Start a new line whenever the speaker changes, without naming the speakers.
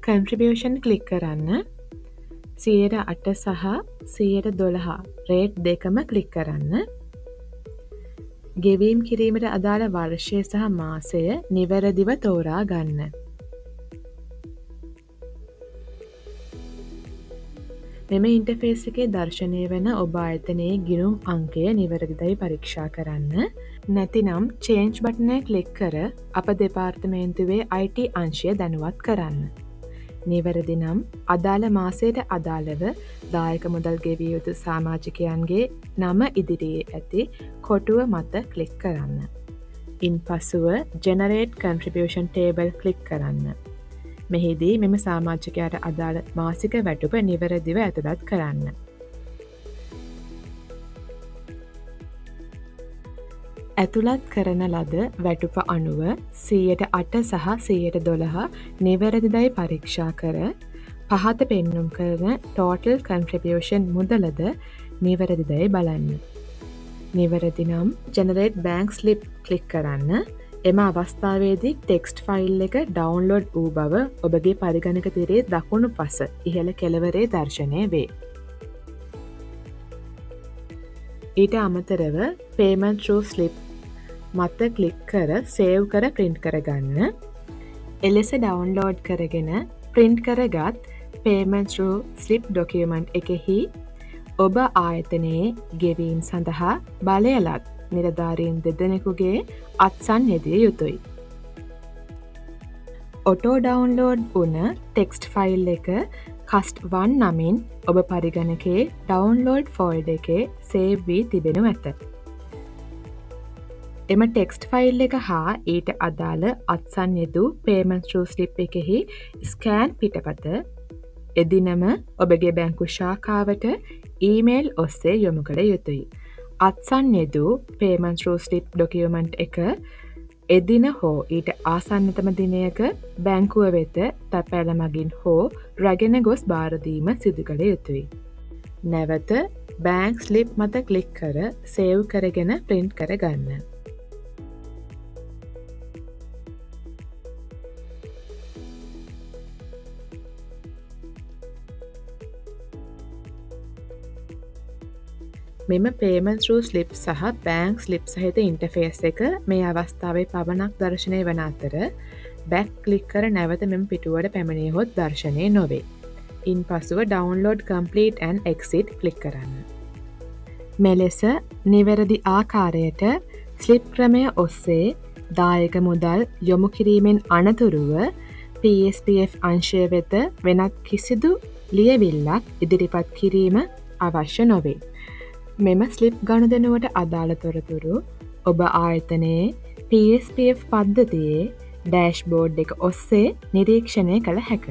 Contribution click කරන්න. 8% සහ 12% rate දෙකම ක්ලික් කරන්න. ගෙවීම් කිරීමට අදාළ වර්ෂය සහ මාසය නිවැරදිව තෝරා ගන්න. මෙම ඉන්ටර්ෆේස් එකේ දර්ශනය වන ඔබ ආයතනයේ ගිණුම් අංකය නිවැරදිදයි පරීක්ෂා කරන්න. නැතිනම් චේන්ජ් බටනය ක්ලික් කර අප දෙපාර්තමේන්තුවේ IT අංශය දැනුවත් කරන්න. නිවැරදි නම් අදාළ මාසයට අදාළව දායක මුදල් ගෙවිය යුතු සාමාජිකයන්ගේ නම ඉදිරියේ ඇති කොටුව මත ක්ලික් කරන්න. ඉන් පසුව ජෙනරේට් කන්ට්‍රිබියුෂන් ටේබල් ක්ලික් කරන්න. මෙහිදී මෙම සාමාජිකයාට අදාළ මාසික වැටුප නිවැරදිව ඇතුළත් කරන්න. ඇතුළත් කරන ලද වැටුප අනුව 8% සහ 12% නිවැරදිදයි පරීක්ෂා කර පහත පෙන්නුම් කරන ටෝටල් කන්ට්‍රිබියුෂන් මුදලද නිවැරදිදයි බලන්න. නිවැරදි නම් ජෙනරේට් බෑන්ක් ස්ලිප් ක්ලික් කරන්න. එම අවස්ථාවේදී ටෙක්ස්ට් ෆයිල් එක ඩවුන්ලෝඩ් වූ බව ඔබගේ පරිගණක තිරේ දකුණු පස ඉහළ කෙළවරේ දර්ශනය වේ. ඊට අමතරව පේමන්ට් through ස්ලිප් මත ක්ලික් කර සේව් කර ප්‍රින්ට් කරගන්න. එලෙස ඩවුන්ලෝඩ් කරගෙන ප්‍රින්ට් කරගත් පේමන්ට් through ස්ලිප් ඩොකියුමන්ට් එකෙහි ඔබ ආයතනයේ ගෙවීම් සඳහා බලයලත් නිලධාරීන් දෙදෙනෙකුගේ අත්සන් යෙදිය යුතුයි. ඔටෝ ඩවුන්ලෝඩ් වුණ ටෙක්ස්ට් ෆයිල් එක කස්ට්1 නමින් ඔබ පරිගණකේ ඩවුන්ලෝඩ් ෆෝල්ඩ එකේ සේව් වී තිබෙනු ඇත. එම ටෙක්ස්ට් ෆයිල් එක හා ඊට අදාළ අත්සන් යෙදූ පේමන්ට් through ස්ලිප් එකෙහි ස්කෑන් පිටපත එදිනම ඔබගේ බැංකු ශාඛාවට ඊමේල් ඔස්සේ යොමු කළ යුතුයි. අත්සන් යෙදූ පේමන්ට් through ස්ලිප් ඩොකියුමන්ට් එක එදින හෝ ඊට ආසන්නතම දිනයක බැංකුව වෙත තැපැල මගින් හෝ රැගෙන ගොස් භාරදීම සිදු කළ යුතුයි. නැවත බෑන්ක් ස්ලිප් මත ක්ලික් කර සේව් කරගෙන ප්‍රින්ට් කරගන්න. මෙම පේමන්ට් through ස්ලිප් සහ බෑන්ක් ස්ලිප් සහිත ඉන්ටර්ෆේස් එක මේ අවස්ථාවේ පමණක් දර්ශනය වන අතර බැක් ක්ලික් කර නැවත මෙම පිටුවට පැමිණියහොත් දර්ශනය නොවේ. ඉන් පසුව download complete and exit click කරන්න. මෙලෙස නිවැරදි ආකාරයට ස්ලිප් ක්‍රමය ඔස්සේ දායක මුදල් යොමු කිරීමෙන් අනතුරුව PSPF අංශය වෙත වෙනත් කිසිදු ලියවිල්ලක් ඉදිරිපත් කිරීම අවශ්‍ය නොවේ. මෙම ස්ලිප් ගනුදෙනුවට අදාළ තොරතුරු ඔබ ආයතනයේ PSPF පද්ධතියේ ඩෑෂ්බෝඩ් එක ඔස්සේ නිරීක්ෂණය කළ හැක.